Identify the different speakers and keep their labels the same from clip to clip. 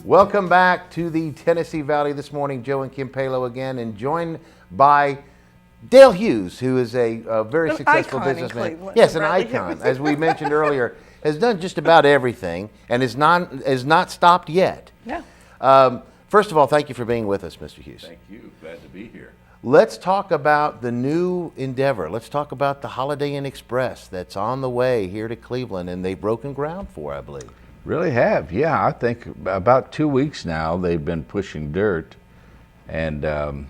Speaker 1: Welcome back to the Tennessee Valley this morning. Joe and Kim Palo again, and joined by Dale Hughes, who is a very successful businessman. Yes, an icon, as we mentioned earlier, has done just about everything and is not stopped yet.
Speaker 2: Yeah.
Speaker 1: First of all, thank you for being with us, Mr. Hughes.
Speaker 3: Thank you. Glad to be here.
Speaker 1: Let's talk about the new endeavor. Let's talk about the Holiday Inn Express that's on the way here to Cleveland, and they've broken ground for, I believe.
Speaker 3: Really have, yeah. I think about 2 weeks now they've been pushing dirt, and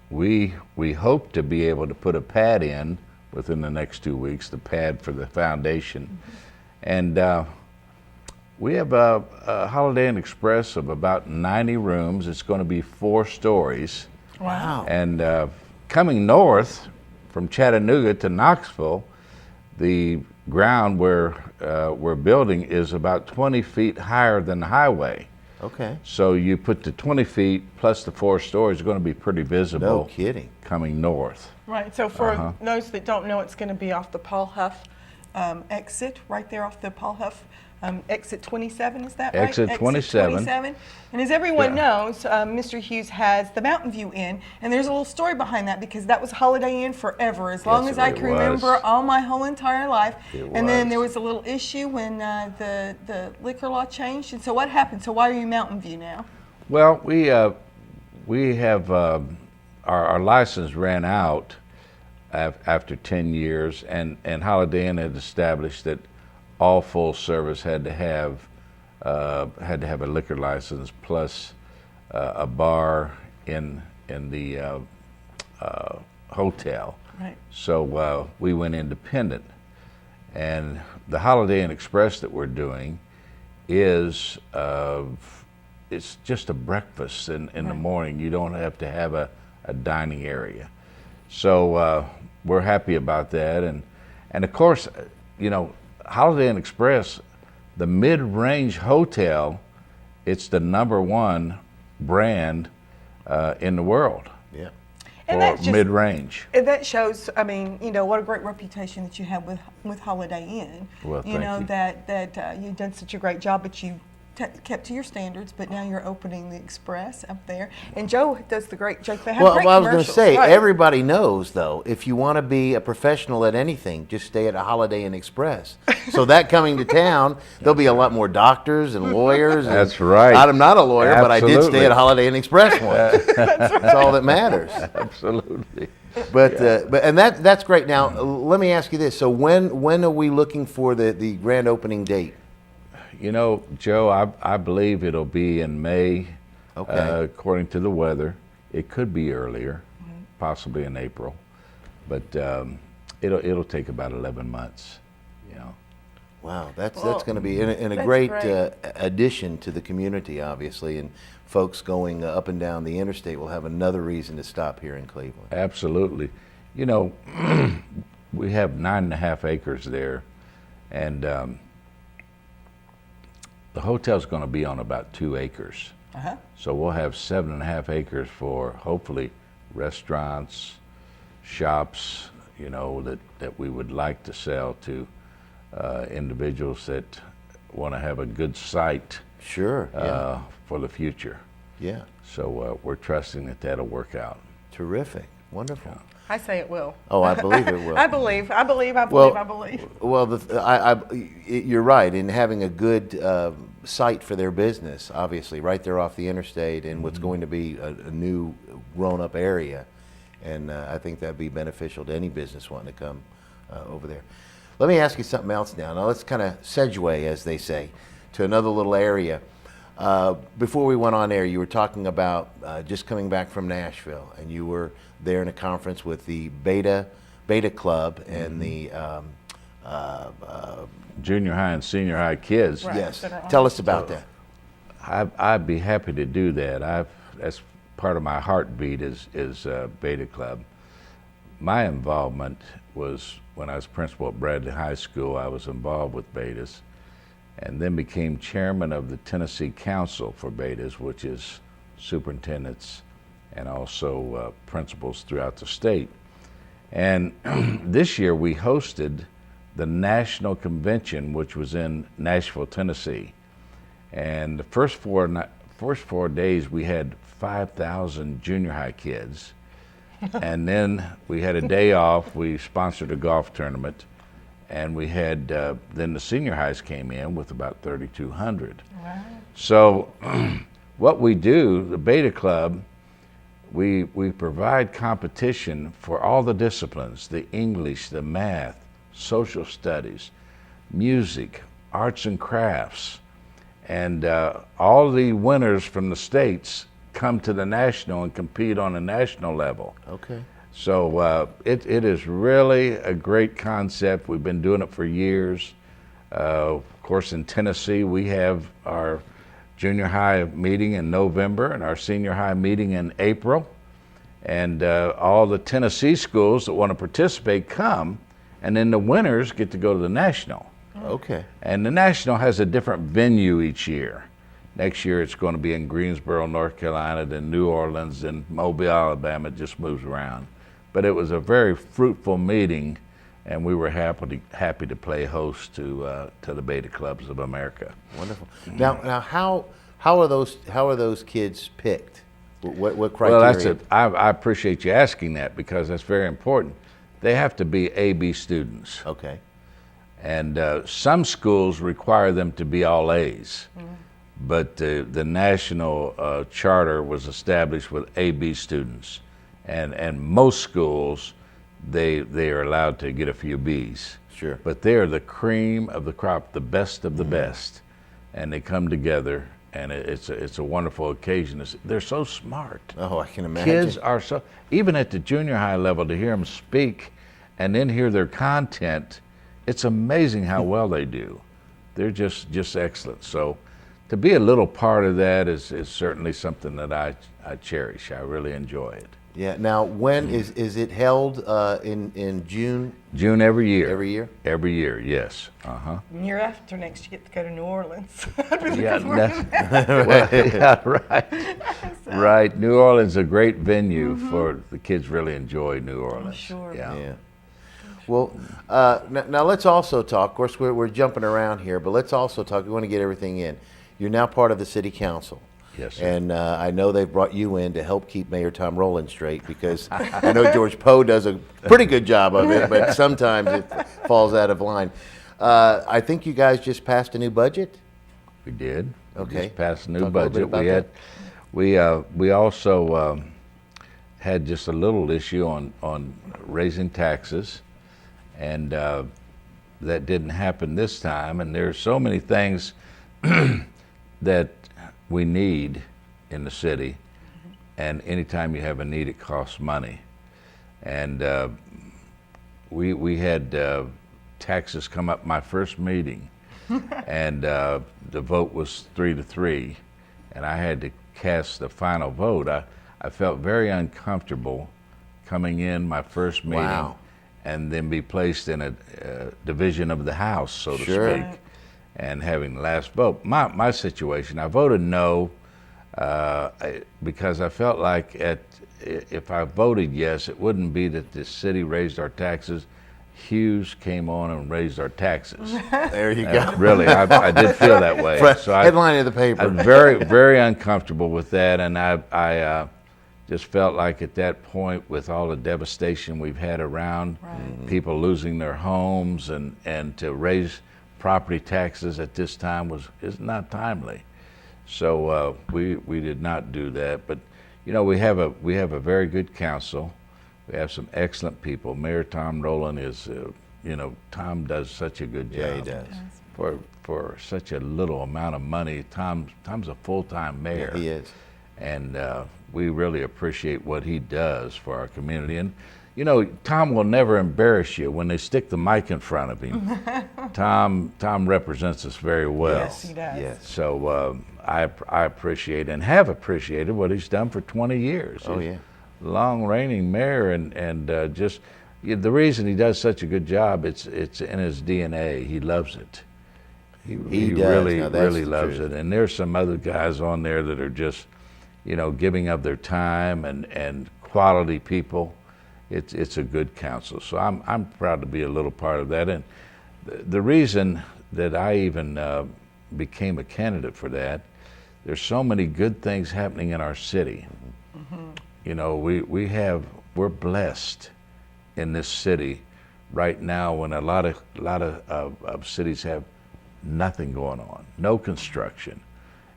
Speaker 3: we hope to be able to put a pad in within the next 2 weeks, the pad for the foundation. And we have a Holiday Inn Express of about 90 rooms. It's going to be 4 stories.
Speaker 2: Wow.
Speaker 3: And coming north from Chattanooga to Knoxville, the ground where we're building is about 20 feet higher than the highway.
Speaker 1: Okay.
Speaker 3: So you put the 20 feet plus the 4 stories, it's going to be pretty visible.
Speaker 1: No kidding.
Speaker 3: Coming north.
Speaker 2: Right, so for those that don't know, it's going to be off the Paul Huff exit, right there off the Paul Huff exit 27, is that right?
Speaker 3: Exit 27.
Speaker 2: And as everyone knows, Mr. Hughes has the Mountain View Inn, and there's a little story behind that because that was Holiday Inn forever, as long as I can remember all my whole entire life. And then there was a little issue when the liquor law changed. And so what happened? So why are you Mountain View now?
Speaker 3: Well, we have our license ran out after 10 years, and Holiday Inn had established that all full service had to have a liquor license plus a bar in the hotel.
Speaker 2: Right.
Speaker 3: So we went independent, and the Holiday Inn Express that we're doing is it's just a breakfast in the morning. You don't have to have a dining area. So we're happy about that, and of course, you know, Holiday Inn Express, the mid-range hotel, it's the #1 brand in the world.
Speaker 1: Yeah.
Speaker 2: And that's
Speaker 3: for
Speaker 2: just
Speaker 3: mid-range.
Speaker 2: And that shows, I mean, you know, what a great reputation that you have with Holiday Inn.
Speaker 3: Well,
Speaker 2: you know,
Speaker 3: thank
Speaker 2: that you've done such a great job, but you kept to your standards, but now you're opening the Express up there. And Joe does the great joke. They have great
Speaker 1: I was going to say,
Speaker 2: commercials.
Speaker 1: everybody knows, though, if you want to be a professional at anything, just stay at a Holiday Inn Express. So that coming to town, there'll be a lot more doctors and lawyers. And
Speaker 3: That's right.
Speaker 1: I'm not a lawyer, but I did
Speaker 3: Absolutely.
Speaker 1: stay at a Holiday Inn Express once. That's all that matters.
Speaker 3: Absolutely.
Speaker 1: But that's great. Now, let me ask you this. So when are we looking for the grand opening date?
Speaker 3: You know, Joe, I believe it'll be in May, according to the weather. It could be earlier, possibly in April, but it'll take about 11 months. You know.
Speaker 1: Wow, that's going to be in a great addition to the community, obviously, and folks going up and down the interstate will have another reason to stop here in Cleveland.
Speaker 3: Absolutely. You know, we have 9.5 acres there, and the hotel's going to be on about 2 acres. So we'll have 7.5 acres for hopefully restaurants, shops, you know, that we would like to sell to individuals that want to have a good site.
Speaker 1: Sure.
Speaker 3: For the future.
Speaker 1: Yeah.
Speaker 3: So we're trusting that that'll work out.
Speaker 1: Terrific. Wonderful.
Speaker 3: Yeah.
Speaker 2: I say it will.
Speaker 1: Oh, I believe it will.
Speaker 2: I believe.
Speaker 1: Well, you're right in having a good site for their business, obviously, right there off the interstate in what's going to be a new grown-up area. And I think that'd be beneficial to any business wanting to come over there. Let me ask you something else now. Now let's kind of segue, as they say, to another little area. Before we went on air, you were talking about just coming back from Nashville, and you were there in a conference with the Beta Club and the
Speaker 3: Junior high and senior high kids.
Speaker 2: Right.
Speaker 1: Yes. Tell us about that.
Speaker 3: I'd be happy to do that. That's part of my heartbeat is Beta Club. My involvement was when I was principal at Bradley High School. I was involved with Betas, and then became chairman of the Tennessee Council for Betas, which is superintendents and also principals throughout the state. And this year we hosted the national convention, which was in Nashville, Tennessee. And the first 4 days we had 5,000 junior high kids. And then we had a day off. We sponsored a golf tournament. And we had, then the senior highs came in with about 3,200. Wow. So what we do, the Beta Club, we provide competition for all the disciplines, the English, the math, social studies, music, arts and crafts. And all the winners from the states come to the national and compete on a national level.
Speaker 1: Okay.
Speaker 3: So it is really a great concept. We've been doing it for years. Of course, in Tennessee, we have our junior high meeting in November and our senior high meeting in April. And all the Tennessee schools that want to participate come, and then the winners get to go to the national.
Speaker 1: Okay.
Speaker 3: And the national has a different venue each year. Next year it's going to be in Greensboro, North Carolina, then New Orleans, then Mobile, Alabama. It just moves around. But it was a very fruitful meeting, and we were happy to play host to the Beta Clubs of America.
Speaker 1: Wonderful. Now how are those kids picked? What criteria?
Speaker 3: Well, I appreciate you asking that, because that's very important. They have to be AB students.
Speaker 1: Okay.
Speaker 3: And some schools require them to be all A's. But the national charter was established with AB students, and most schools they are allowed to get a few B's.
Speaker 1: Sure.
Speaker 3: But they're the cream of the crop, the best of the best, and they come together, and it's a wonderful occasion. They're so smart.
Speaker 1: Oh, I can imagine.
Speaker 3: Kids are so, even at the junior high level, to hear them speak and then hear their content, it's amazing how well they do. They're just excellent. So to be a little part of that is certainly something that I cherish. I really enjoy it.
Speaker 1: Yeah. Now, when is it held in June?
Speaker 3: June every year.
Speaker 1: Every year?
Speaker 3: Every year, yes. Uh-huh.
Speaker 2: Year after next, you get to go to New Orleans.
Speaker 3: Yeah, well, yeah, right. Right. New Orleans is a great venue for the kids. Really enjoy New Orleans.
Speaker 2: Sure.
Speaker 1: Yeah. Well, now let's also talk. Of course, we're jumping around here, but let's also talk. We want to get everything in. You're now part of the city council.
Speaker 3: Yes, sir.
Speaker 1: And I know they've brought you in to help keep Mayor Tom Rowland straight, because I know George Poe does a pretty good job of it, but sometimes it falls out of line. I think you guys just passed a new budget.
Speaker 3: We did.
Speaker 1: Okay.
Speaker 3: We just passed a new
Speaker 1: Talk a little bit
Speaker 3: budget.
Speaker 1: about that.
Speaker 3: We also had just a little issue on raising taxes, and that didn't happen this time. And there's so many things that we need in the city, and anytime you have a need, it costs money. And we had taxes come up my first meeting, and the vote was 3-3, and I had to cast the final vote. I felt very uncomfortable coming in my first meeting.
Speaker 1: Wow.
Speaker 3: And then be placed in a division of the House, so to
Speaker 1: Sure.
Speaker 3: speak, and having the last vote. My situation, I voted no because I felt like if I voted yes, it wouldn't be that the city raised our taxes. Hughes came on and raised our taxes.
Speaker 1: There you go.
Speaker 3: Really, I did feel that way. So
Speaker 1: Headline of the paper.
Speaker 3: I'm very, very uncomfortable with that, and I just felt like at that point, with all the devastation we've had around, people losing their homes, and to raise property taxes at this time is not timely. So we did not do that. But you know, we have a very good council. We have some excellent people. Mayor Tom Rowland is, Tom does such a good job.
Speaker 1: Yeah, he does.
Speaker 3: For such a little amount of money, Tom's a full-time mayor.
Speaker 1: Yeah, he is.
Speaker 3: And we really appreciate what he does for our community. And you know, Tom will never embarrass you when they stick the mic in front of him. Tom represents us very well.
Speaker 2: Yes, he does.
Speaker 1: Yes.
Speaker 3: So I appreciate and have appreciated what he's done for 20 years.
Speaker 1: Oh,
Speaker 3: He's
Speaker 1: yeah.
Speaker 3: long reigning mayor, and just the reason he does such a good job, it's in his DNA. He loves it. He
Speaker 1: does.
Speaker 3: really
Speaker 1: Now, that's
Speaker 3: really
Speaker 1: the
Speaker 3: loves
Speaker 1: truth.
Speaker 3: it. And there's some other guys on there that are just, giving of their time and quality people. It's a good council. So I'm proud to be a little part of that. And The reason that I even became a candidate for that, there's so many good things happening in our city. You know, we're blessed in this city right now when a lot of cities have nothing going on, no construction,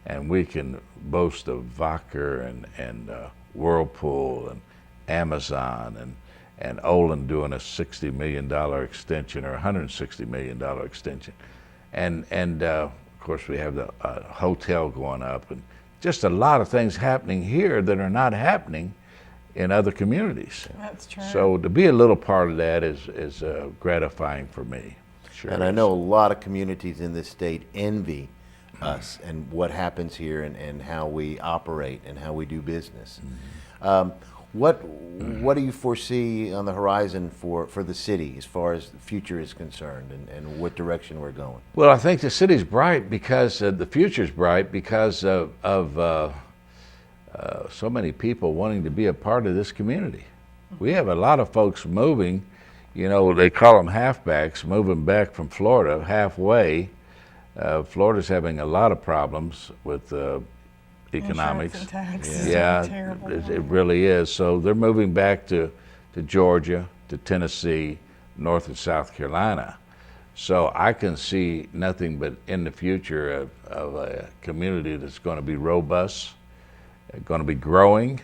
Speaker 3: and we can boast of Wacker and Whirlpool and Amazon and Olin doing a $60 million extension or $160 million extension, and of course we have the hotel going up, and just a lot of things happening here that are not happening in other communities.
Speaker 2: That's true.
Speaker 3: So to be a little part of that is gratifying for me. Sure.
Speaker 1: And I know a lot of communities in this state envy us and what happens here and how we operate and how we do business. What do you foresee on the horizon for the city as far as the future is concerned, and what direction we're going?
Speaker 3: Well, I think the city's bright because the future's bright because of so many people wanting to be a part of this community. We have a lot of folks moving, you know, they call them halfbacks, moving back from Florida halfway. Florida's having a lot of problems with economics.
Speaker 2: Insurance and taxes.
Speaker 3: Yeah,
Speaker 2: Terrible.
Speaker 3: it really is. So they're moving back to Georgia, to Tennessee, North and South Carolina. So I can see nothing but in the future of a community that's going to be robust, going to be growing,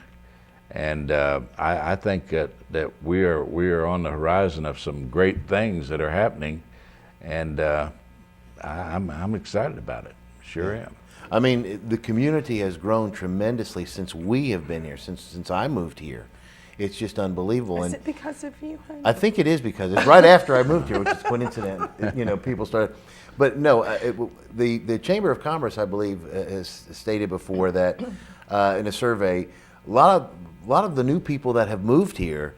Speaker 3: and I think that we are on the horizon of some great things that are happening, and I'm excited about it. Sure am.
Speaker 1: I mean, the community has grown tremendously since we have been here, since I moved here. It's just unbelievable.
Speaker 2: Is it because of you, honey?
Speaker 1: I think it is because it's right after I moved here, which is coincidental. You know, people started, but no, the Chamber of Commerce, I believe, has stated before that in a survey, a lot of the new people that have moved here,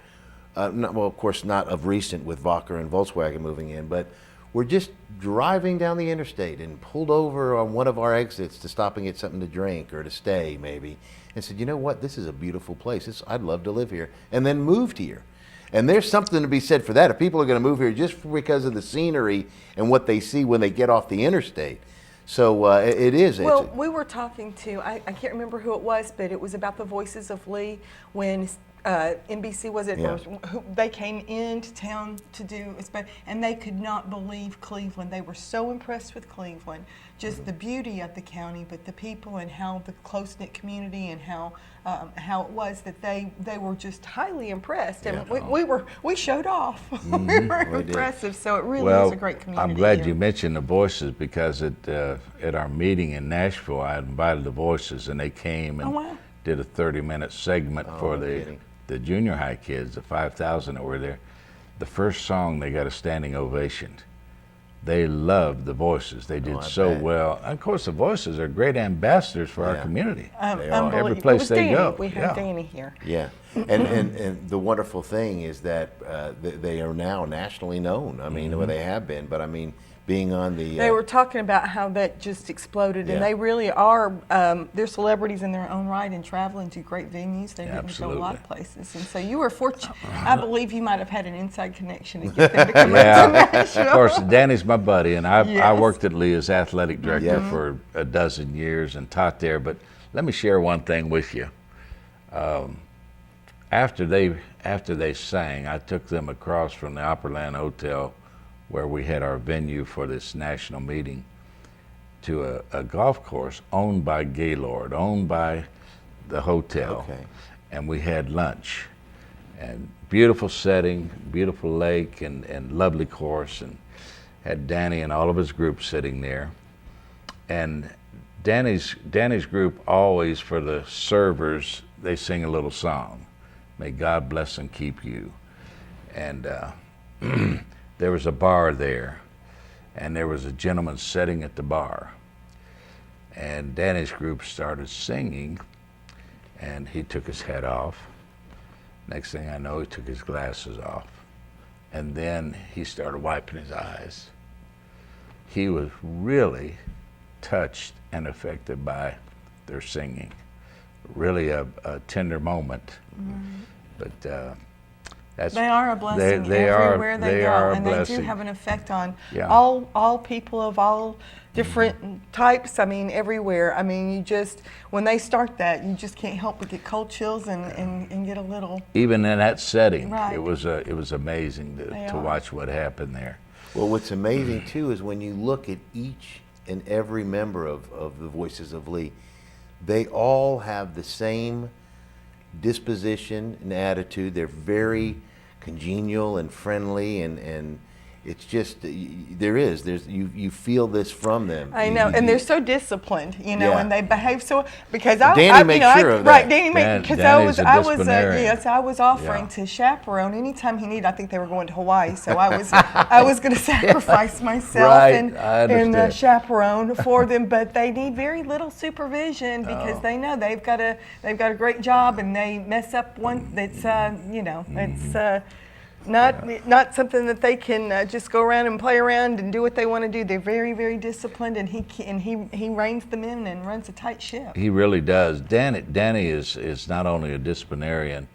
Speaker 1: well, of course, not of recent with Wacker and Volkswagen moving in, but we're just driving down the interstate and pulled over on one of our exits to stop and get something to drink or to stay maybe, and said, you know what, this is a beautiful place. I'd love to live here, and then moved here. And there's something to be said for that. If people are going to move here just because of the scenery and what they see when they get off the interstate. So it is.
Speaker 2: Well, we were talking to, I can't remember who it was, but it was about the Voices of Lee when NBC was it?
Speaker 1: Yeah.
Speaker 2: They came into town to do, and they could not believe Cleveland. They were so impressed with Cleveland, just the beauty of the county, but the people and how the close-knit community and how it was that they were just highly impressed. And we showed off. We were impressive. So it really is a great community.
Speaker 3: I'm glad
Speaker 2: here.
Speaker 3: you mentioned the Voices because at our meeting in Nashville, I invited the Voices and they came and did a 30-minute segment for the junior high kids, the 5,000 that were there. The first song, they got a standing ovation. They loved the Voices. They did so well. And of course, the Voices are great ambassadors for our community. Every place they go.
Speaker 2: We have Danny here.
Speaker 1: Yeah, and the wonderful thing is that they are now nationally known. I mean, well, they have been, but I mean, being on the...
Speaker 2: They were talking about how that just exploded, and they really are, they're celebrities in their own right and traveling to great venues. They've been to a lot of places. And so you were fortunate. I believe you might have had an inside connection to get them to come up to Nashville.
Speaker 3: Of course, Danny's my buddy, and I worked at Lee as athletic director for a dozen years and taught there. But let me share one thing with you. After they sang, I took them across from the Opryland Hotel where we had our venue for this national meeting to a golf course owned by Gaylord, owned by the hotel. Okay. And we had lunch. And beautiful setting, beautiful lake, and lovely course, and had Danny and all of his group sitting there. And Danny's group always, for the servers, they sing a little song. May God bless and keep you. And there was a bar there, and there was a gentleman sitting at the bar. And Danny's group started singing, and he took his hat off. Next thing I know, he took his glasses off. And then he started wiping his eyes. He was really touched and affected by their singing. Really a tender moment. But
Speaker 2: They are a blessing everywhere they go, and they do have an effect on all people of all different types. I mean, everywhere. I mean, you just, when they start that, you just can't help but get cold chills and get a little.
Speaker 3: Even in that setting,
Speaker 2: right.
Speaker 3: it was amazing to watch what happened there.
Speaker 1: Well, what's amazing too is when you look at each and every member of the Voices of Lee, they all have the same disposition and attitude. They're very congenial and friendly, and it's just you feel this from them.
Speaker 2: I know, and they're so disciplined, you know, and they behave so, because
Speaker 1: Danny makes sure of that.
Speaker 2: Right, Danny makes, because I was offering
Speaker 3: Yeah.
Speaker 2: to chaperone anytime he needed. I think they were going to Hawaii, so I was going to sacrifice myself
Speaker 3: Right,
Speaker 2: and chaperone for them. But they need very little supervision because they know they've got a great job, and they mess up one that's it's. Not something that they can just go around and play around and do what they want to do. They're very, very disciplined, and he reins them in and runs a tight ship.
Speaker 3: He really does. Danny is not only a disciplinarian,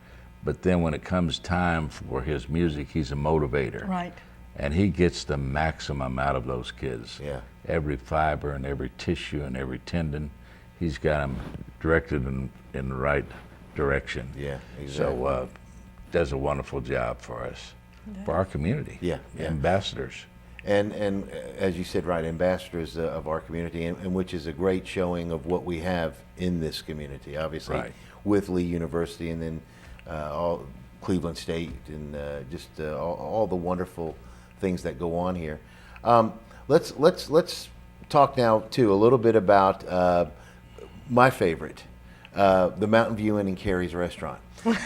Speaker 3: but then when it comes time for his music, he's a motivator.
Speaker 2: Right.
Speaker 3: And he gets the maximum out of those kids.
Speaker 1: Yeah.
Speaker 3: Every fiber and every tissue and every tendon, he's got them directed in the right direction.
Speaker 1: Yeah, exactly.
Speaker 3: So does a wonderful job for us, for our community.
Speaker 1: Yeah.
Speaker 3: Ambassadors.
Speaker 1: And as you said, right, ambassadors of our community, and which is a great showing of what we have in this community, obviously,
Speaker 3: Right.
Speaker 1: with Lee University, and then all Cleveland State, and just all the wonderful things that go on here. Let's talk now too a little bit about my favorite, the Mountain View Inn and Carrie's restaurant.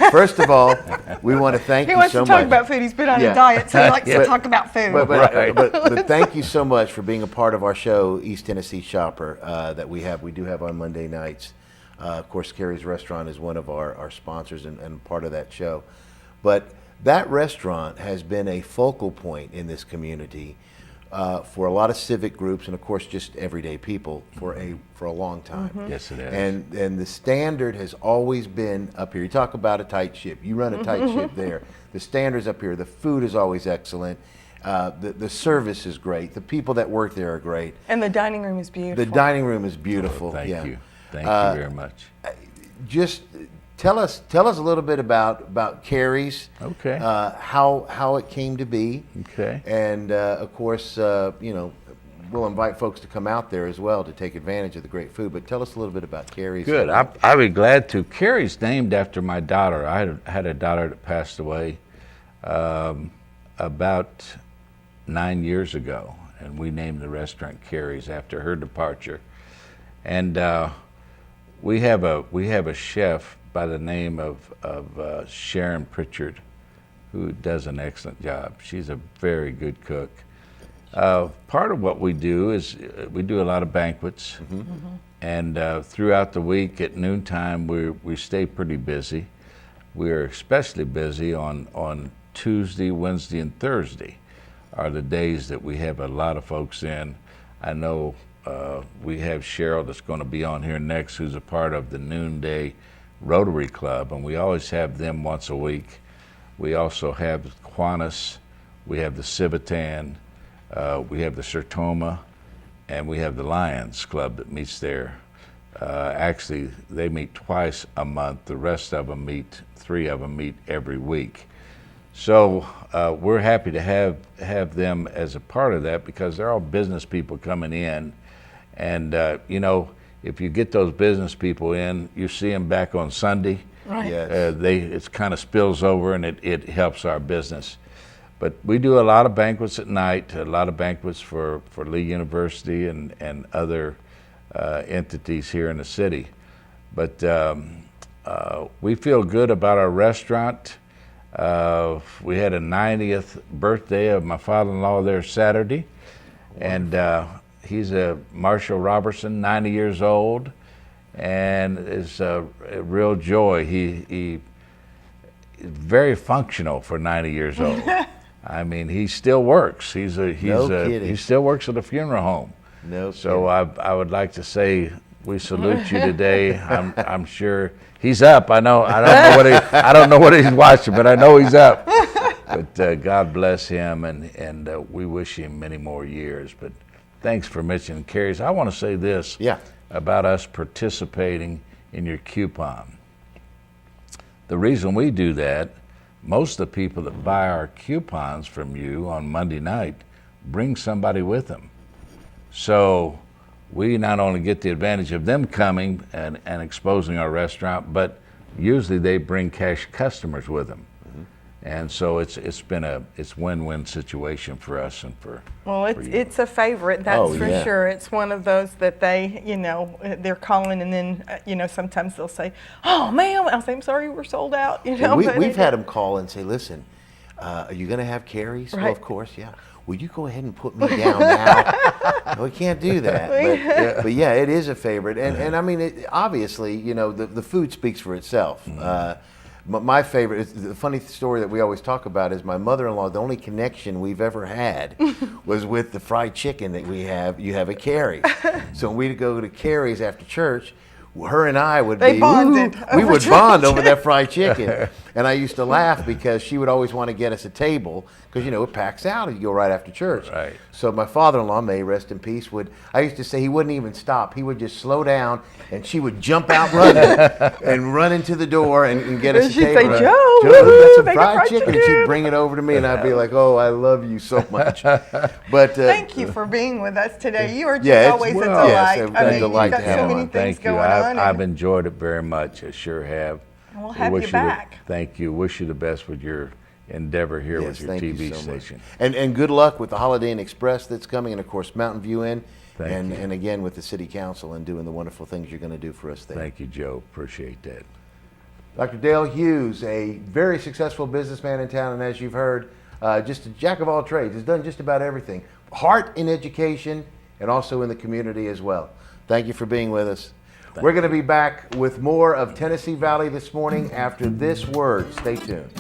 Speaker 1: First of all, we want to thank you so much.
Speaker 2: He wants to talk about food. He's been on a diet, so he likes to talk about food.
Speaker 1: But thank you so much for being a part of our show, East Tennessee Shopper, that we do have on Monday nights. Of course, Carrie's Restaurant is one of our sponsors and part of that show. But that restaurant has been a focal point in this community for a lot of civic groups, and of course just everyday people for a long time.
Speaker 2: Mm-hmm.
Speaker 3: Yes, it is.
Speaker 1: And the standard has always been up here. You talk about a tight ship. You run a tight ship there. The standard's up here. The food is always excellent. The service is great. The people that work there are great.
Speaker 2: And the dining room is beautiful.
Speaker 1: The dining room is beautiful.
Speaker 3: Thank you. Thank you very much.
Speaker 1: Just tell us a little bit about Carrie's.
Speaker 3: Okay.
Speaker 1: How it came to be.
Speaker 3: Okay.
Speaker 1: And of course, we'll invite folks to come out there as well to take advantage of the great food. But tell us a little bit about Carrie's.
Speaker 3: Good. I'd be glad to. Carrie's named after my daughter. I had a daughter that passed away about 9 years ago, and we named the restaurant Carrie's after her departure. And we have a chef by the name of Sharon Pritchard, who does an excellent job. She's a very good cook. Part of what we do is we do a lot of banquets, and throughout the week at noontime we stay pretty busy. We're especially busy on Tuesday, Wednesday, and Thursday are the days that we have a lot of folks in. I know we have Cheryl that's going to be on here next, who's a part of the Noonday Rotary Club, and we always have them once a week. We also have Kiwanis, we have the Tvtm, we have the Sertoma, and we have the Lions Club that meets there. Actually, they meet twice a month. The rest of them three of them meet every week. So we're happy to have them as a part of that, because they're all business people coming in. And if you get those business people in, you see them back on Sunday.
Speaker 2: Right.
Speaker 1: Yes.
Speaker 3: It kind of spills over, and it helps our business. But we do a lot of banquets at night, a lot of banquets for Lee University and other entities here in the city. But we feel good about our restaurant. We had a 90th birthday of my father-in-law there Saturday, and he's a Marshall Robertson, 90 years old, and it's a real joy. He is very functional for 90 years old. I mean, he still works. He still works at a funeral home.
Speaker 1: No
Speaker 3: So I would like to say we salute you today. I'm sure he's up. I don't know what he's watching, but I know he's up. But God bless him, and we wish him many more years. But thanks for mentioning Carrie's. I want to say this about us participating in your coupon. The reason we do that, most of the people that buy our coupons from you on Monday night bring somebody with them. So we not only get the advantage of them coming and exposing our restaurant, but usually they bring cash customers with them. And so it's win-win situation for us and for
Speaker 2: it's a favorite, that's for sure. It's one of those that they, they're calling, and then sometimes they'll say, "Oh man," I'll say, "I'm sorry, we're sold out."
Speaker 1: We've had them call and say, "Listen, are you going to have Carrie's?"
Speaker 2: Right.
Speaker 1: Well, of course, yeah. Will you go ahead and put me down now? We can't do that. But yeah, it is a favorite, and I mean, obviously, the food speaks for itself. My favorite, the funny story that we always talk about is my mother-in-law, the only connection we've ever had was with the fried chicken that you have at Carrie's. So when we'd go to Carrie's after church, her and I would
Speaker 2: we would
Speaker 1: bond over that fried chicken. And I used to laugh because she would always want to get us a table because, it packs out if you go right after church.
Speaker 3: Right.
Speaker 1: So my father-in-law, may he rest in peace, I used to say he wouldn't even stop. He would just slow down, and she would jump out running and run into the door and get us a table.
Speaker 2: She'd say, Joe,
Speaker 1: that's some fried chicken. And she'd bring it over to me, and I'd be like, "Oh, I love you so much." But
Speaker 2: thank you for being with us today. You are just always a delight.
Speaker 1: Yes, a delight
Speaker 2: you've
Speaker 1: to
Speaker 2: got
Speaker 1: have
Speaker 2: so
Speaker 1: you
Speaker 2: many
Speaker 1: on.
Speaker 2: things
Speaker 3: Thank you.
Speaker 2: going on.
Speaker 3: I've enjoyed it very much. I sure have.
Speaker 2: We'll have you back.
Speaker 3: Thank you. Wish you the best with your endeavor here with your TV station.
Speaker 1: And good luck with the Holiday Inn Express that's coming, and of course Mountain View Inn,
Speaker 3: Thank you.
Speaker 1: and again with the City Council and doing the wonderful things you're going to do for us there.
Speaker 3: Thank you, Joe. Appreciate that.
Speaker 1: Dr. Dale Hughes, a very successful businessman in town, and as you've heard, just a jack of all trades. Has done just about everything. Heart in education and also in the community as well. Thank you for being with us. We're going to be back with more of Tennessee Valley this morning after this word. Stay tuned.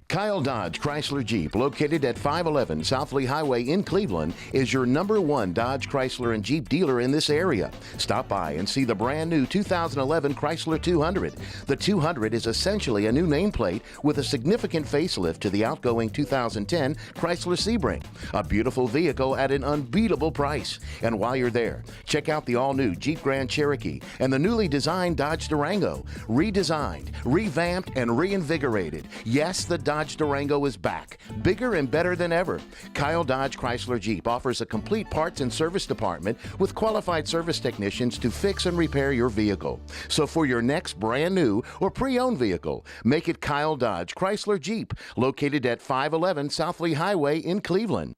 Speaker 4: Kyle Dodge Chrysler Jeep, located at 511 South Lee Highway in Cleveland, is your #1 Dodge, Chrysler, and Jeep dealer in this area. Stop by and see the brand new 2011 Chrysler 200. The 200 is essentially a new nameplate with a significant facelift to the outgoing 2010 Chrysler Sebring. A beautiful vehicle at an unbeatable price. And while you're there, check out the all-new Jeep Grand Cherokee and the newly designed Dodge Durango. Redesigned, revamped, and reinvigorated. Yes, the Dodge Durango is back, bigger and better than ever. Kyle Dodge Chrysler Jeep offers a complete parts and service department with qualified service technicians to fix and repair your vehicle. So for your next brand new or pre-owned vehicle, make it Kyle Dodge Chrysler Jeep, located at 511 South Lee Highway in Cleveland.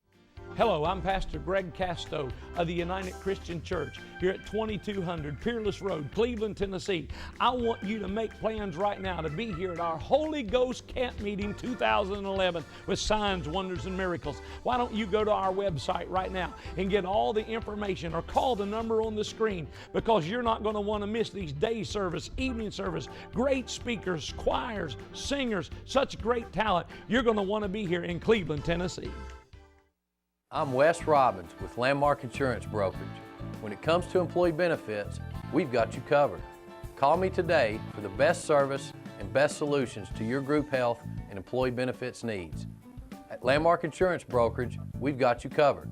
Speaker 5: Hello, I'm Pastor Greg Casto of the United Christian Church here at 2200 Peerless Road, Cleveland, Tennessee. I want you to make plans right now to be here at our Holy Ghost Camp Meeting 2011 with signs, wonders, and miracles. Why don't you go to our website right now and get all the information or call the number on the screen, because you're not going to want to miss these day service, evening service, great speakers, choirs, singers, such great talent. You're going to want to be here in Cleveland, Tennessee.
Speaker 6: I'm Wes Robbins with Landmark Insurance Brokerage. When it comes to employee benefits, we've got you covered. Call me today for the best service and best solutions to your group health and employee benefits needs. At Landmark Insurance Brokerage, we've got you covered.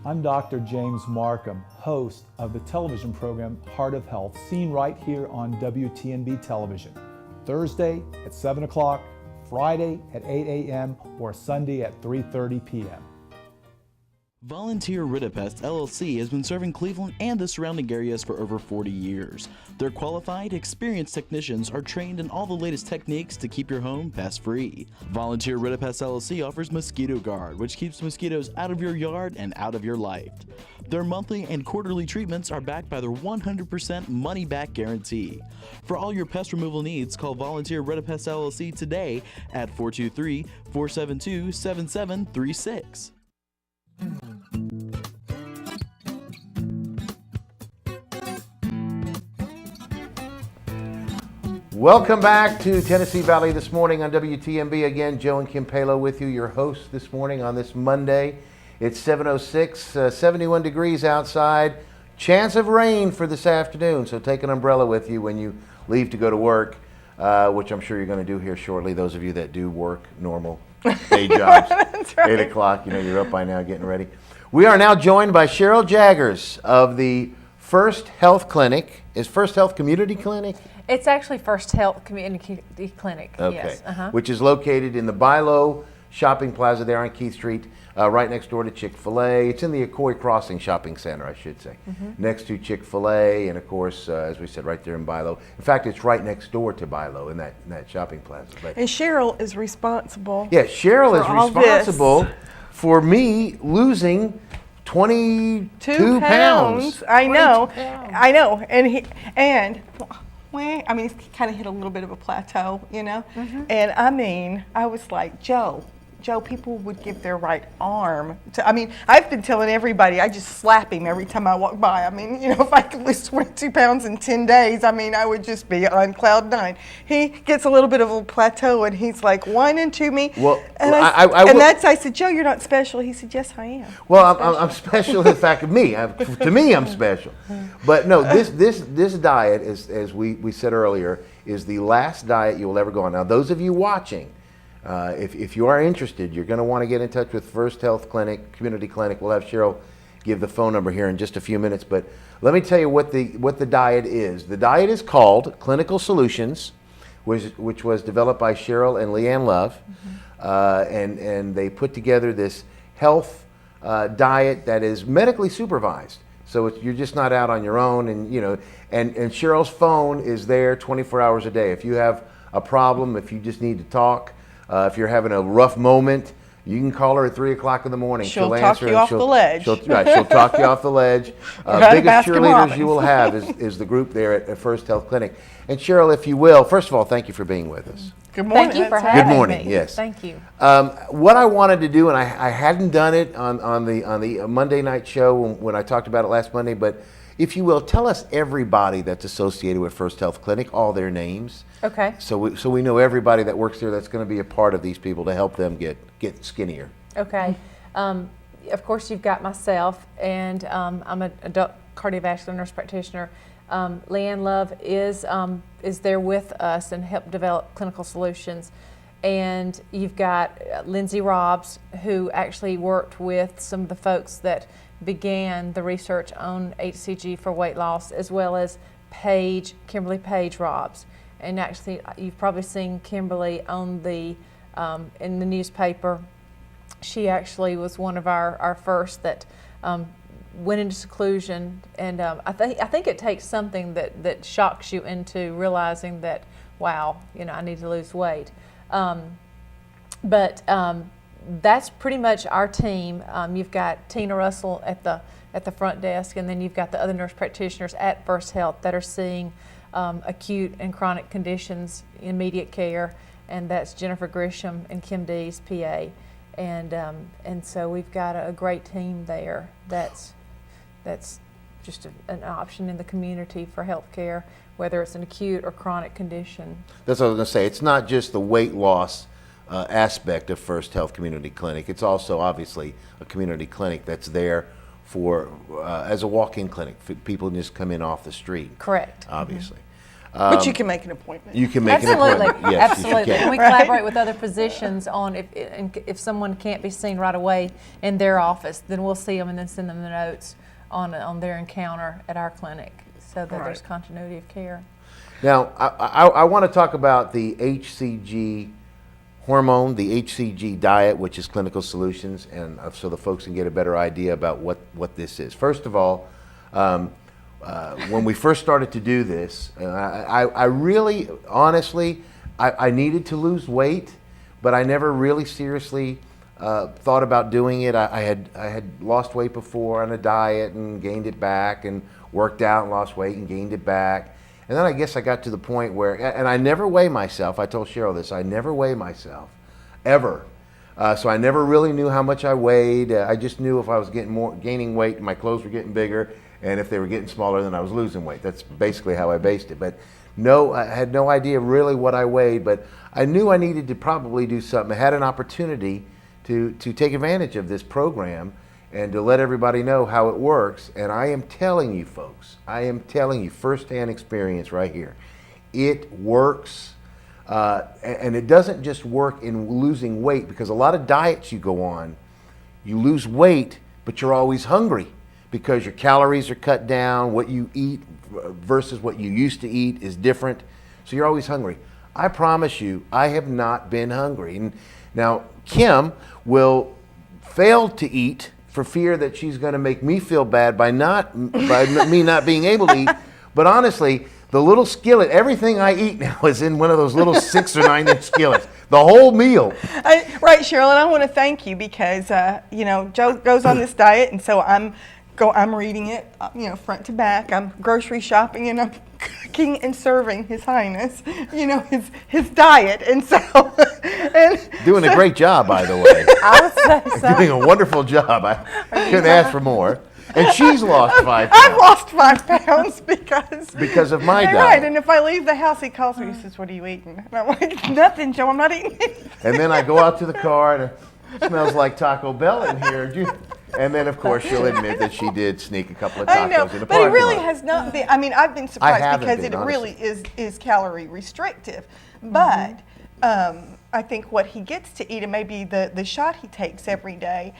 Speaker 7: I'm Dr. James Markham, host of the television program Heart of Health, seen right here on WTNB television. Thursday at 7 o'clock, Friday at 8 a.m., or Sunday at 3:30 p.m.
Speaker 8: Volunteer Ridipest LLC has been serving Cleveland and the surrounding areas for over 40 years. Their qualified, experienced technicians are trained in all the latest techniques to keep your home pest-free. Volunteer Ridipest LLC offers Mosquito Guard, which keeps mosquitoes out of your yard and out of your life. Their monthly and quarterly treatments are backed by their 100% money-back guarantee. For all your pest removal needs, call Volunteer Ridipest LLC today at 423-472-7736.
Speaker 1: Welcome back to Tennessee Valley this morning on WTMB. Again, Joe and Kim Palo with you, your hosts this morning on this Monday. It's 7:06, 71 degrees outside. Chance of rain for this afternoon, so take an umbrella with you when you leave to go to work, which I'm sure you're going to do here shortly. Those of you that do work normal day jobs,
Speaker 2: right.
Speaker 1: 8 o'clock, you're up by now getting ready. We are now joined by Cheryl Jaggers of the First Health Clinic. Is First Health Community Clinic?
Speaker 9: It's actually First Health Community Clinic,
Speaker 1: Okay.
Speaker 9: yes.
Speaker 1: Which is located in the Bilo Shopping Plaza there on Keith Street, right next door to Chick-fil-A. It's in the Akoi Crossing Shopping Center, I should say. Next to Chick-fil-A, and of course, as we said, right there in Bilo. In fact, it's right next door to Bilo in that shopping plaza. But
Speaker 2: And Cheryl is responsible.
Speaker 1: yeah, Cheryl
Speaker 2: for all
Speaker 1: is responsible for me losing 22 pounds.
Speaker 2: I know.
Speaker 1: 22 pounds.
Speaker 2: I know. I mean, he's kind of hit a little bit of a plateau, And I mean, I was like, Joe, people would give their right arm to, I mean, I've been telling everybody, I just slap him every time I walk by. I mean, if I could lose 22 pounds in 10 days, I mean, I would just be on cloud nine. He gets a little bit of a plateau and he's like whining to me.
Speaker 1: Well,
Speaker 2: and I said, Joe, you're not special. He said, yes, I am.
Speaker 1: Well, I'm special in the fact of me. To me, I'm special. But no, this diet, as we said earlier, is the last diet you will ever go on. Now, those of you watching, if you are interested, you're going to want to get in touch with First Health Clinic, Community Clinic. We'll have Cheryl give the phone number here in just a few minutes. But let me tell you what the diet is. The diet is called Clinical Solutions, which was developed by Cheryl and Leanne Love. And they put together this health diet that is medically supervised. So you're just not out on your own. And, and Cheryl's phone is there 24 hours a day. If you have a problem, if you just need to talk, if you're having a rough moment, you can call her at 3 o'clock in the morning.
Speaker 2: She'll talk you off the ledge.
Speaker 1: She'll talk you off the ledge. Biggest cheerleaders you will have is the group there at First Health Clinic. And Cheryl, if you will, first of all, thank you for being with us.
Speaker 2: Good morning.
Speaker 9: Thank you for having me.
Speaker 1: Good morning. Yes.
Speaker 9: Thank you.
Speaker 1: What I wanted to do, and I hadn't done it on the Monday night show when I talked about it last Monday, but if you will, tell us everybody that's associated with First Health Clinic, all their names.
Speaker 9: Okay.
Speaker 1: So we know everybody that works there that's going to be a part of these people to help them get skinnier.
Speaker 9: Okay. Of course, you've got myself, and I'm an adult cardiovascular nurse practitioner. Leanne Love is there with us and helped develop Clinical Solutions. And you've got Lindsay Robbs, who actually worked with some of the folks that began the research on HCG for weight loss, as well as Kimberly Page Robbs. And actually, you've probably seen Kimberly on in the newspaper. She actually was one of our first that went into seclusion, and I think it takes something that shocks you into realizing that, wow, I need to lose weight. But that's pretty much our team. You've got Tina Russell at the front desk, and then you've got the other nurse practitioners at First Health that are seeing acute and chronic conditions, immediate care, and that's Jennifer Grisham and Kim Dees, PA, and so we've got a great team there. That's just an option in the community for health care, whether it's an acute or chronic condition.
Speaker 1: That's what I was going to say. It's not just the weight loss aspect of First Health Community Clinic. It's also obviously a community clinic that's there for as a walk-in clinic. People just come in off the street.
Speaker 9: Correct.
Speaker 1: Obviously.
Speaker 2: But you can make an appointment.
Speaker 1: You can make
Speaker 9: Absolutely.
Speaker 1: an appointment. Yes,
Speaker 9: Absolutely.
Speaker 1: Yes, you
Speaker 9: And
Speaker 1: can.
Speaker 9: we collaborate with other physicians on if someone can't be seen right away in their office, then we'll see them and then send them the notes on their encounter at our clinic, so that there's continuity of care.
Speaker 1: Now, I want to talk about the HCG hormone, the HCG diet, which is Clinical Solutions, and so the folks can get a better idea about what this is. First of all, when we first started to do this, I really, honestly, I needed to lose weight, but I never really seriously thought about doing it. I had lost weight before on a diet and gained it back, and worked out and lost weight and gained it back. And then I guess I got to the point where, and I never weigh myself. I told Cheryl this. I never weigh myself, ever. So I never really knew how much I weighed. I just knew if I was gaining weight, my clothes were getting bigger, and if they were getting smaller, then I was losing weight. That's basically how I based it. But no, I had no idea really what I weighed. But I knew I needed to probably do something. I had an opportunity to take advantage of this program, and to let everybody know how it works. And I am telling you folks, I am telling you firsthand experience right here. It works, and it doesn't just work in losing weight, because a lot of diets you go on, you lose weight, but you're always hungry because your calories are cut down, what you eat versus what you used to eat is different, so you're always hungry. I promise you, I have not been hungry. And now, Kim will fail to eat for fear that she's going to make me feel bad by me not being able to eat. But honestly, the little skillet, everything I eat now is in one of those little 6 or 9 inch skillets. The whole meal.
Speaker 2: Right, Cheryl, and I want to thank you because Joe goes on this diet, and so I'm reading it, front to back. I'm grocery shopping, and I'm cooking and serving His Highness, his diet, and so
Speaker 1: doing a great job, by the way.
Speaker 9: I would say so.
Speaker 1: Doing a wonderful job. I couldn't ask for more. And she's lost 5 pounds.
Speaker 2: I've lost 5 pounds because
Speaker 1: of my diet.
Speaker 2: Right, and if I leave the house, he calls me. He says, "What are you eating?" And I'm like, "Nothing, Joe. I'm not eating anything."
Speaker 1: And then I go out to the car, and it smells like Taco Bell in here. And then, of course, she'll admit that she did sneak a couple of tacos in the parking lot.
Speaker 2: But it really has not been. I mean, I've been surprised because it
Speaker 1: honestly.
Speaker 2: really is calorie restrictive. But I think what he gets to eat, and maybe the shot he takes every day,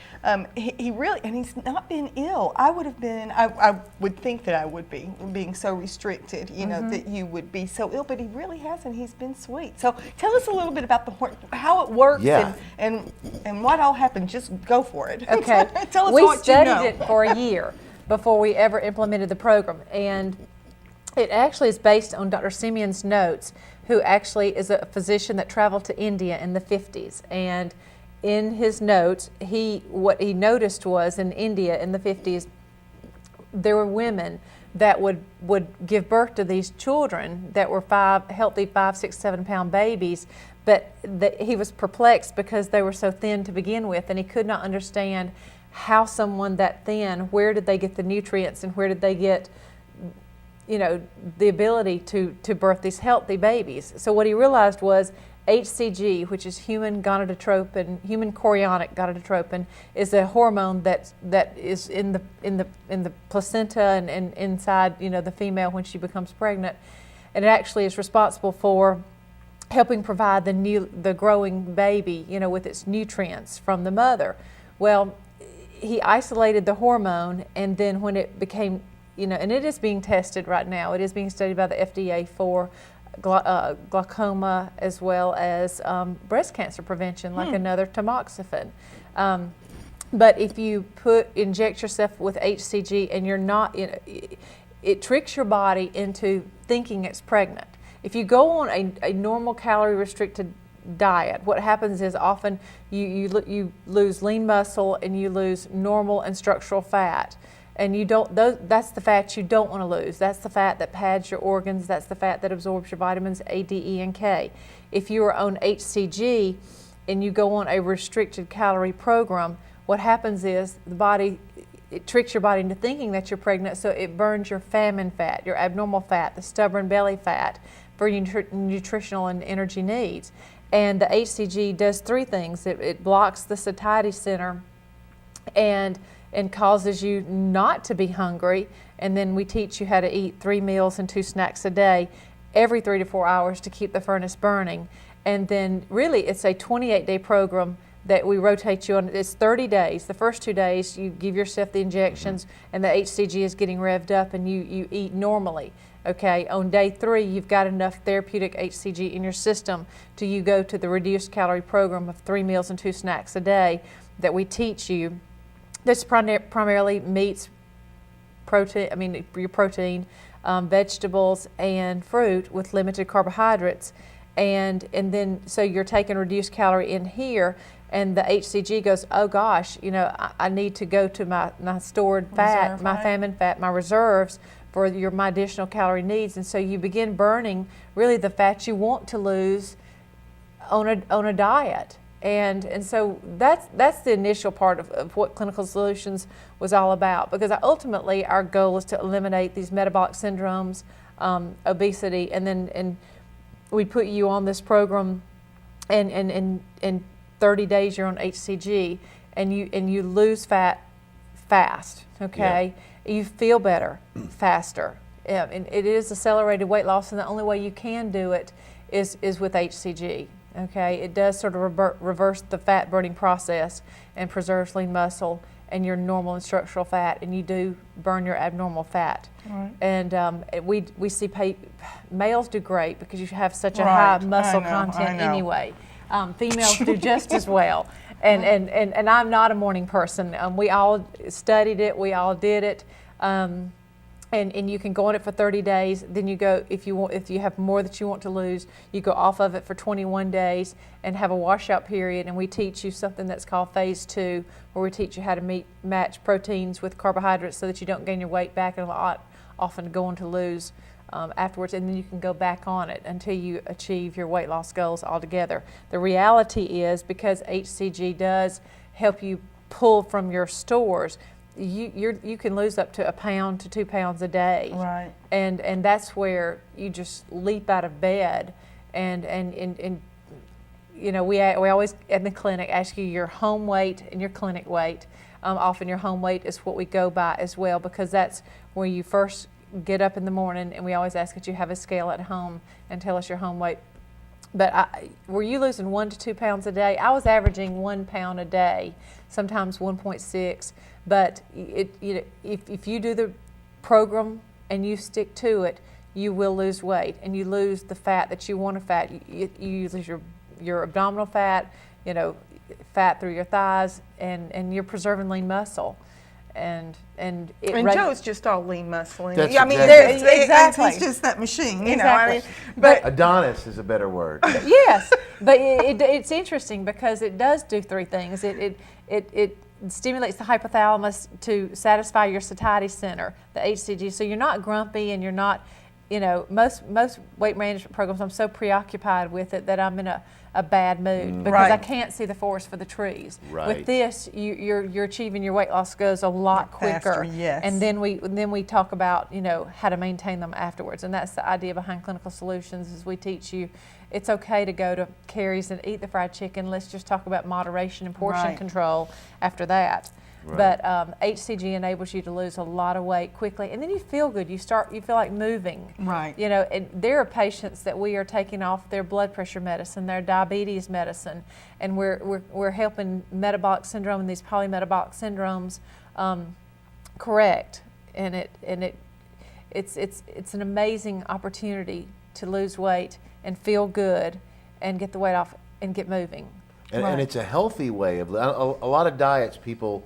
Speaker 2: he really, and he's not been ill. I would have been, I would think that I would be, being so restricted, that you would be so ill, but he really hasn't. He's been sweet. So tell us a little bit about how it works and what all happened. Just go for it.
Speaker 9: Okay.
Speaker 2: Tell us
Speaker 9: we
Speaker 2: what
Speaker 9: studied
Speaker 2: you know.
Speaker 9: it for a year before we ever implemented the program, and it actually is based on Dr. Simeon's notes, who actually is a physician that traveled to India in the 50s. And in his notes, what he noticed was in India in the 50s, there were women that would give birth to these children that were healthy 5, 6, 7 pound babies, but he was perplexed because they were so thin to begin with, and he could not understand how someone that thin, where did they get the nutrients and where did they get the ability to birth these healthy babies. So what he realized was HCG, which is human gonadotropin, human chorionic gonadotropin, is a hormone that is in the placenta and inside the female when she becomes pregnant, and it actually is responsible for helping provide the growing baby with its nutrients from the mother. Well, he isolated the hormone, and then when it became and it is being tested right now. It is being studied by the FDA for glaucoma as well as breast cancer prevention, like another tamoxifen. But if you inject yourself with HCG and you're not, it tricks your body into thinking it's pregnant. If you go on a normal calorie restricted diet, what happens is often you lose lean muscle and you lose normal and structural fat. And that's the fat you don't want to lose. That's the fat that pads your organs. That's the fat that absorbs your vitamins A, D, E, and K. If you are on HCG and you go on a restricted calorie program, what happens is it tricks your body into thinking that you're pregnant, so it burns your famine fat, your abnormal fat, the stubborn belly fat for your nutritional and energy needs. And the HCG does 3 things. It blocks the satiety center and causes you not to be hungry, and then we teach you how to eat 3 meals and 2 snacks a day every 3 to 4 hours to keep the furnace burning. And then really it's a 28-day program that we rotate you on. It's 30 days. The first 2 days you give yourself the injections and the HCG is getting revved up and you eat normally. Okay, on day 3 you've got enough therapeutic HCG in your system to go to the reduced calorie program of 3 meals and 2 snacks a day that we teach you. This primarily meats, your protein, vegetables, and fruit with limited carbohydrates. And then, so you're taking reduced calorie in here, and the HCG goes, oh gosh, I need to go to my stored fat, my famine fat, my reserves for my additional calorie needs. And so you begin burning really the fat you want to lose on a diet. And so that's the initial part of what Clinical Solutions was all about, because ultimately our goal is to eliminate these metabolic syndromes, obesity, and we put you on this program, and in 30 days you're on HCG, and you lose fat fast, okay? You feel better faster. And it is accelerated weight loss, and the only way you can do it is with HCG, okay? It does sort of reverse the fat burning process and preserves lean muscle and your normal and structural fat, and you do burn your abnormal fat.
Speaker 2: Right.
Speaker 9: And we see males do great because you have such a high muscle content anyway. Females do just as well. And I'm not a morning person. We all studied it, we all did it. And you can go on it for 30 days. Then you go, if you have more that you want to lose, you go off of it for 21 days and have a washout period. And we teach you something that's called phase 2, where we teach you how to match proteins with carbohydrates so that you don't gain your weight back and often go on to lose afterwards. And then you can go back on it until you achieve your weight loss goals altogether. The reality is, because HCG does help you pull from your stores, you can lose up to 1 pound to 2 pounds a day,
Speaker 2: right?
Speaker 9: And that's where you just leap out of bed, and you know, we always in the clinic ask you your home weight and your clinic weight. Often your home weight is what we go by as well, because that's where you first get up in the morning, and we always ask that you have a scale at home and tell us your home weight. But were you losing 1 to 2 pounds a day? I was averaging 1 pound a day, sometimes 1.6. But if you do the program and you stick to it, you will lose weight, and you lose the fat that you want to fat. You lose your abdominal fat, you know, fat through your thighs, and you're preserving lean muscle. And
Speaker 2: Joe's just all lean muscle.
Speaker 1: That's
Speaker 2: I mean,
Speaker 9: exactly.
Speaker 2: It's just that machine, you
Speaker 9: exactly.
Speaker 2: know. I mean, but
Speaker 1: Adonis is a better word.
Speaker 9: Yes, but it's interesting because it does do 3 things. It stimulates the hypothalamus to satisfy your satiety center, the HCG. So you're not grumpy, and you're not, you know, most weight management programs, I'm so preoccupied with it that I'm in a bad mood because I can't see the forest for the trees.
Speaker 1: Right.
Speaker 9: With this, you're achieving your weight loss goals a lot quicker.
Speaker 2: Faster, yes.
Speaker 9: And then we talk about, you know, how to maintain them afterwards. And that's the idea behind Clinical Solutions, is we teach you it's okay to go to Carrie's and eat the fried chicken. Let's just talk about moderation and portion control after that. Right. But HCG enables you to lose a lot of weight quickly, and then you feel good. You feel like moving.
Speaker 2: Right.
Speaker 9: You know, and there are patients that we are taking off their blood pressure medicine, their diabetes medicine, and we're helping metabolic syndrome and these polymetabolic syndromes correct. And it's an amazing opportunity to lose weight and feel good and get the weight off and get moving.
Speaker 1: And it's a healthy way of a lot of diets. People,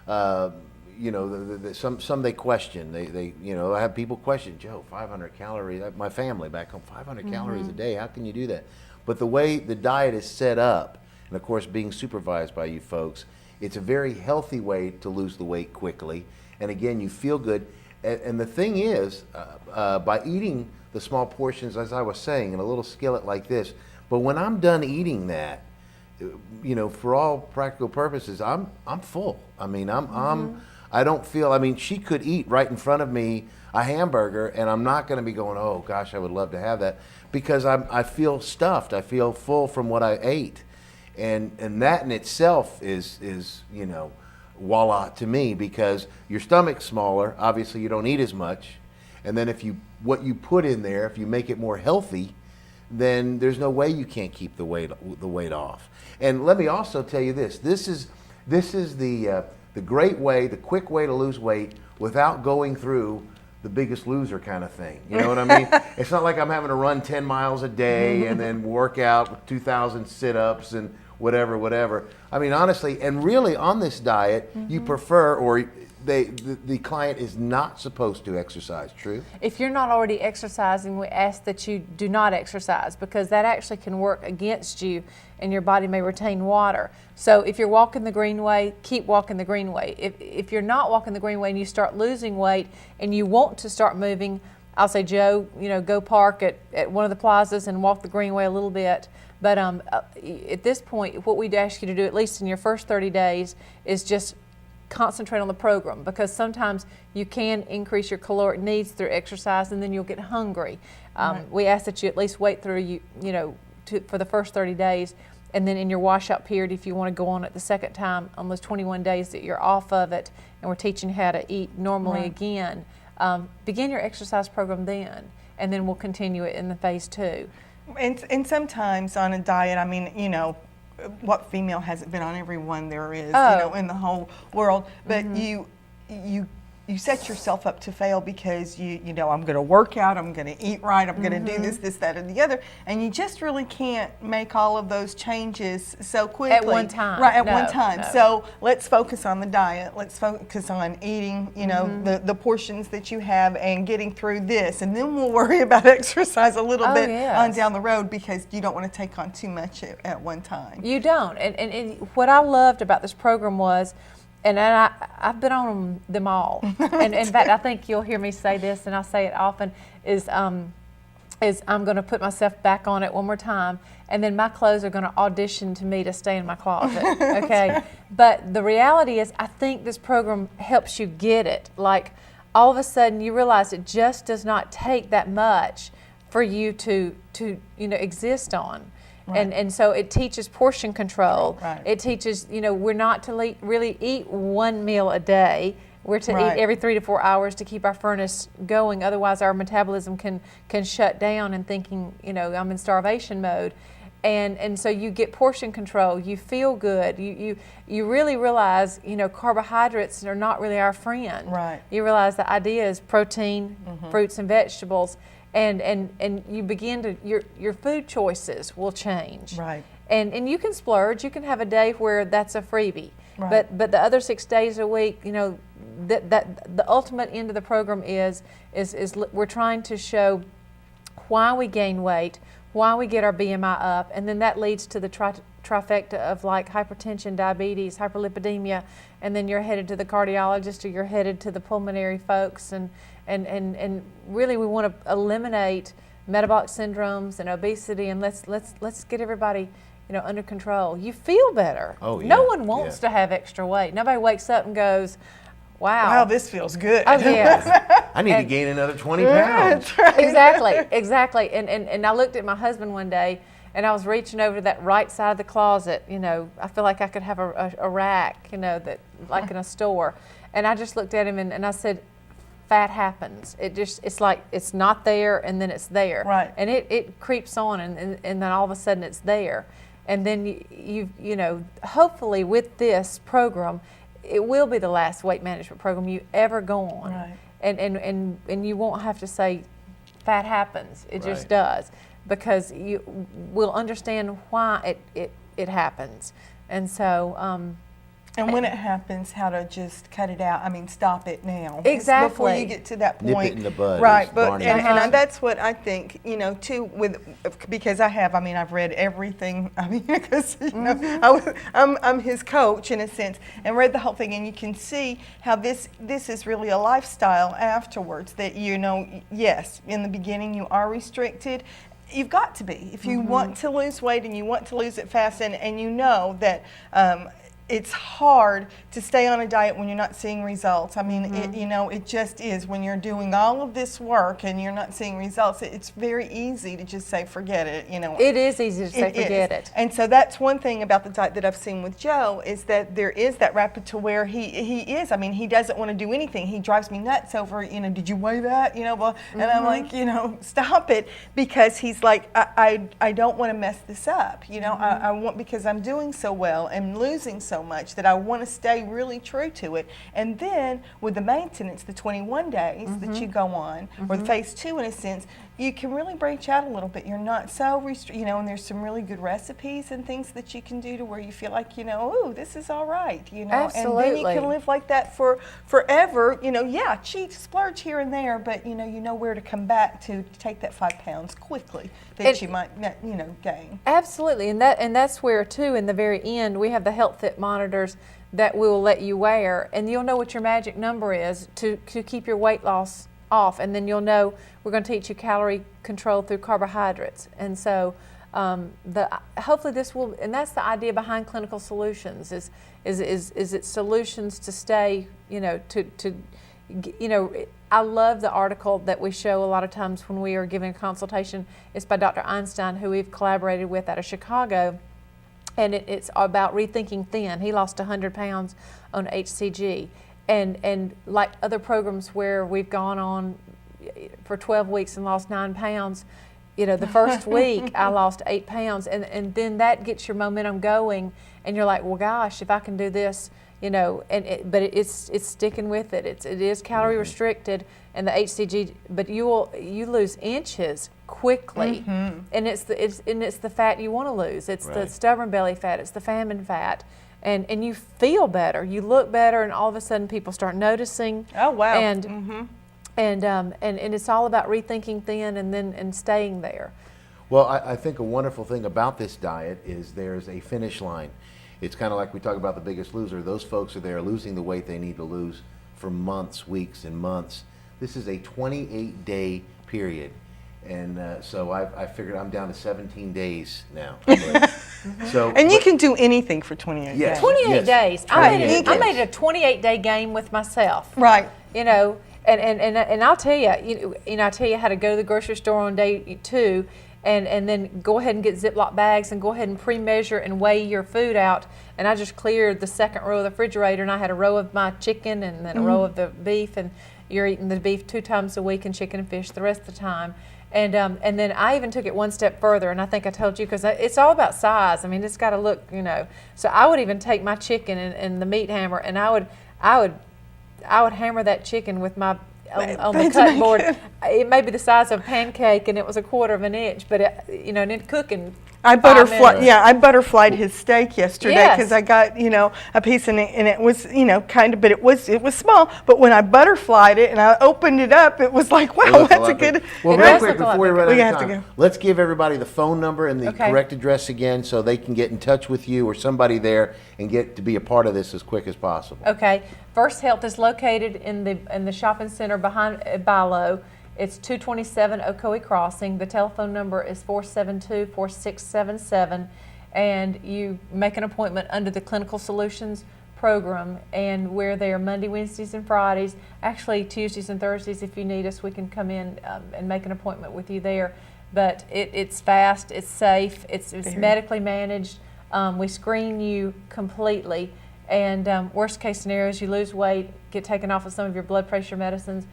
Speaker 1: you know, some they question. They you know, I have people question, Joe, 500 calories. My family back home, 500 calories a day. How can you do that? But the way the diet is set up, and of course being supervised by you folks, it's a very healthy way to lose the weight quickly. And again, you feel good. And the thing is, by eating the small portions, as I was saying, in a little skillet like this, but when I'm done eating that, you know, for all practical purposes, I'm full. I mean, I don't feel, I mean, she could eat right in front of me a hamburger, and I'm not going to be going, oh gosh, I would love to have that, because I feel stuffed. I feel full from what I ate, and that in itself is you know, voila to me, because your stomach's smaller. Obviously, you don't eat as much, and then what you put in there, if you make it more healthy, then there's no way you can't keep the weight off. And let me also tell you this: this is the great way, the quick way to lose weight without going through the Biggest Loser kind of thing. You know what I mean? It's not like I'm having to run 10 miles a day and then work out with 2,000 sit-ups and whatever. I mean, honestly, and really on this diet, you prefer, or the client is not supposed to exercise, true?
Speaker 9: If you're not already exercising, we ask that you do not exercise, because that actually can work against you and your body may retain water. So if you're walking the greenway, keep walking the greenway. If you're not walking the greenway and you start losing weight and you want to start moving, I'll say, Joe, you know, go park at one of the plazas and walk the greenway a little bit. But at this point, what we'd ask you to do, at least in your first 30 days, is just concentrate on the program, because sometimes you can increase your caloric needs through exercise and then you'll get hungry. We ask that you at least wait through for the first 30 days And then in your washout period, if you want to go on it the second time on those 21 days that you're off of it, and we're teaching you how to eat normally again, begin your exercise program then, and then we'll continue it in the phase 2.
Speaker 2: And sometimes on a diet, I mean, you know, what female hasn't been on every one there is, you know, in the whole world, but you set yourself up to fail because you know, I'm going to work out, I'm going to eat right, I'm going to do this, that, and the other, and you just really can't make all of those changes so quickly.
Speaker 9: At one time.
Speaker 2: Right, at one time. No. So let's focus on the diet, let's focus on eating, you know, the portions that you have and getting through this, and then we'll worry about exercise a little bit on down the road, because you don't want to take on too much at one time.
Speaker 9: You don't. And what I loved about this program was, and I've been on them all. And in fact, I think you'll hear me say this, and I say it often, is I'm going to put myself back on it one more time, and then my clothes are going to audition to me to stay in my closet, okay? But the reality is, I think this program helps you get it. Like, all of a sudden, you realize it just does not take that much for you to you know, exist on. Right. And so it teaches portion control. Right. It teaches, you know, we're not to really eat one meal a day. We're to eat every 3 to 4 hours to keep our furnace going. Otherwise, our metabolism can shut down and thinking, you know, I'm in starvation mode. And so you get portion control. You feel good. You really realize, you know, carbohydrates are not really our friend. Right. You realize the idea is protein, fruits and vegetables. And you begin to, your food choices will change. Right. And you can splurge. You can have a day where that's a freebie. Right. But the other 6 days a week, you know, that the ultimate end of the program is we're trying to show why we gain weight, why we get our BMI up, and then that leads to the trifecta of like hypertension, diabetes, hyperlipidemia, and then you're headed to the cardiologist or you're headed to the pulmonary folks, and really we want to eliminate metabolic syndromes and obesity, and let's get everybody, you know, under control. You feel better. Oh, yeah. No one wants to have extra weight. Nobody wakes up and goes, wow,
Speaker 2: this feels good.
Speaker 9: Oh, yes.
Speaker 1: I need to gain another 20 pounds.
Speaker 2: Right.
Speaker 9: Exactly. And I looked at my husband one day, and I was reaching over to that right side of the closet. You know, I feel like I could have a rack, you know, that like in a store. And I just looked at him and I said, fat happens. It's like it's not there and then it's there. Right. And it creeps on and then all of a sudden it's there. And then you know, hopefully with this program, it will be the last weight management program you ever go on. Right. And you won't have to say fat happens. It just does, because you will understand why it happens. And so
Speaker 2: and when it happens, how to just cut it out. I mean, stop it now.
Speaker 9: Exactly.
Speaker 2: Before you get to that point.
Speaker 1: Nip it in the bud.
Speaker 2: Right. But and that's what I think, you know, too, because I've read everything. I mean, because you know, I'm his coach in a sense, and read the whole thing, and you can see how this is really a lifestyle afterwards. That, you know, yes, in the beginning you are restricted. You've got to be if you want to lose weight and you want to lose it fast, and you know that. It's hard to stay on a diet when you're not seeing results. I mean, it just is. When you're doing all of this work and you're not seeing results, it's very easy to just say, forget it, you know.
Speaker 9: It is easy to say, forget it.
Speaker 2: And so that's one thing about the diet that I've seen with Joe, is that there is that rapid to where he is. I mean, he doesn't want to do anything. He drives me nuts over, you know, did you weigh that? You know, well, and I'm like, you know, stop it, because he's like, I don't want to mess this up. You know, I want, because I'm doing so well and losing so much, that I want to stay really true to it. And then with the maintenance, the 21 days that you go on, or the phase 2 in a sense, you can really branch out a little bit. You're not so restricted, you know, and there's some really good recipes and things that you can do to where you feel like, you know, oh, this is all right, you know.
Speaker 9: Absolutely.
Speaker 2: And then you can live like that for forever, you know. Yeah, cheat, splurge here and there, but you know where to come back to take that 5 pounds quickly that you might, you know, gain.
Speaker 9: Absolutely, and that's where too, in the very end, we have the Health Fit monitors that we will let you wear, and you'll know what your magic number is to keep your weight loss off, and then you'll know we're going to teach you calorie control through carbohydrates. And so hopefully this will, and that's the idea behind Clinical Solutions, is it solutions to stay, you know, you know, I love the article that we show a lot of times when we are giving a consultation. It's by Dr. Einstein, who we've collaborated with out of Chicago. And it's about rethinking thin. He lost 100 pounds on HCG. And like other programs where we've gone on for 12 weeks and lost 9 pounds, the first week I lost 8 pounds, and then that gets your momentum going, and you're like, well, gosh, if I can do this, but it's sticking with it. It is calorie restricted, and the HCG, but you lose inches quickly, and it's the fat you want to lose. It's the stubborn belly fat. It's the famine fat. And you feel better, you look better, and all of a sudden people start noticing.
Speaker 2: Oh wow!
Speaker 9: And it's all about rethinking thin and staying there.
Speaker 1: Well, I think a wonderful thing about this diet is there's a finish line. It's kind of like we talk about The Biggest Loser. Those folks are there losing the weight they need to lose for months, weeks, and months. This is a 28-day period. And so I figured I'm down to 17 days now.
Speaker 2: And you can do anything for 28 days.
Speaker 9: 28 days. I made it a 28-day game with myself.
Speaker 2: Right.
Speaker 9: And I'll tell you, I tell you how to go to the grocery store on day 2, and then go ahead and get Ziploc bags and go ahead and pre-measure and weigh your food out. And I just cleared the second row of the refrigerator, and I had a row of my chicken and then a row of the beef, and you're eating the beef 2 times a week and chicken and fish the rest of the time. And then I even took it one step further, and I think I told you, because it's all about size. I mean, it's got to look, So I would even take my chicken and the meat hammer, and I would hammer that chicken with my on the cut board. It may be the size of a pancake, and it was 1/4 of an inch, but and then cooking. I
Speaker 2: butterflied his steak yesterday because I got a piece and it was but it was small. But when I butterflied it and I opened it up, it was like, wow, that's a good.
Speaker 1: Well, real quick before we run out of time, let's give everybody the phone number and the correct address again, so they can get in touch with you or somebody there and get to be a part of this as quick as possible.
Speaker 9: Okay, First Health is located in the shopping center behind Bilo. It's 227 Ocoee Crossing. The telephone number is 472-4677, and you make an appointment under the Clinical Solutions program, and we're there Monday, Wednesdays, and Fridays. Actually, Tuesdays and Thursdays, if you need us, we can come in and make an appointment with you there. But it's fast, it's safe, it's medically managed. We screen you completely, and worst case scenario is you lose weight, get taken off of some of your blood pressure medicines,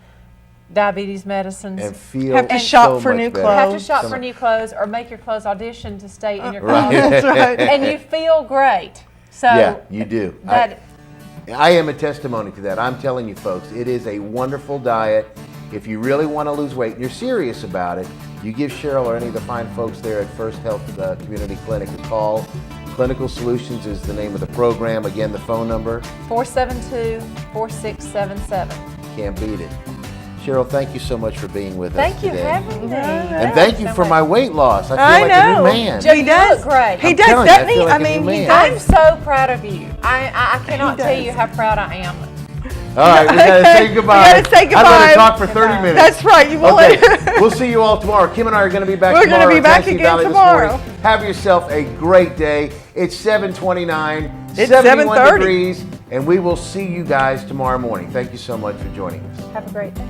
Speaker 9: diabetes medicines,
Speaker 1: and feel
Speaker 2: have to shop for new clothes.
Speaker 9: Have to shop for new clothes, or make your clothes audition to stay in your closet.
Speaker 2: That's right.
Speaker 9: And you feel great. So
Speaker 1: yeah, you do. I am a testimony to that. I'm telling you, folks, it is a wonderful diet. If you really want to lose weight and you're serious about it, you give Cheryl or any of the fine folks there at First Health Community Clinic a call. Clinical Solutions is the name of the program. Again, the phone number?
Speaker 9: 472-4677.
Speaker 1: Can't beat it. Cheryl, thank you so much for being with us today.
Speaker 9: Thank you for having me.
Speaker 1: And thank you for my weight loss. I feel like a new man.
Speaker 9: He does great.
Speaker 2: He does, doesn't he?
Speaker 1: I mean,
Speaker 9: I'm so proud of you. I cannot tell you how proud I am.
Speaker 1: All right, we got to say goodbye.
Speaker 2: We got to say goodbye.
Speaker 1: I'm going to talk for 30 minutes.
Speaker 2: That's right. You will.
Speaker 1: Okay, we'll see you all tomorrow. Kim and I are going to be back tomorrow.
Speaker 2: We're going to be back again tomorrow.
Speaker 1: Have yourself a great day. It's 7:29.
Speaker 2: It's
Speaker 1: 71
Speaker 2: 7:30.
Speaker 1: degrees, and we will see you guys tomorrow morning. Thank you so much for joining us.
Speaker 9: Have a great day.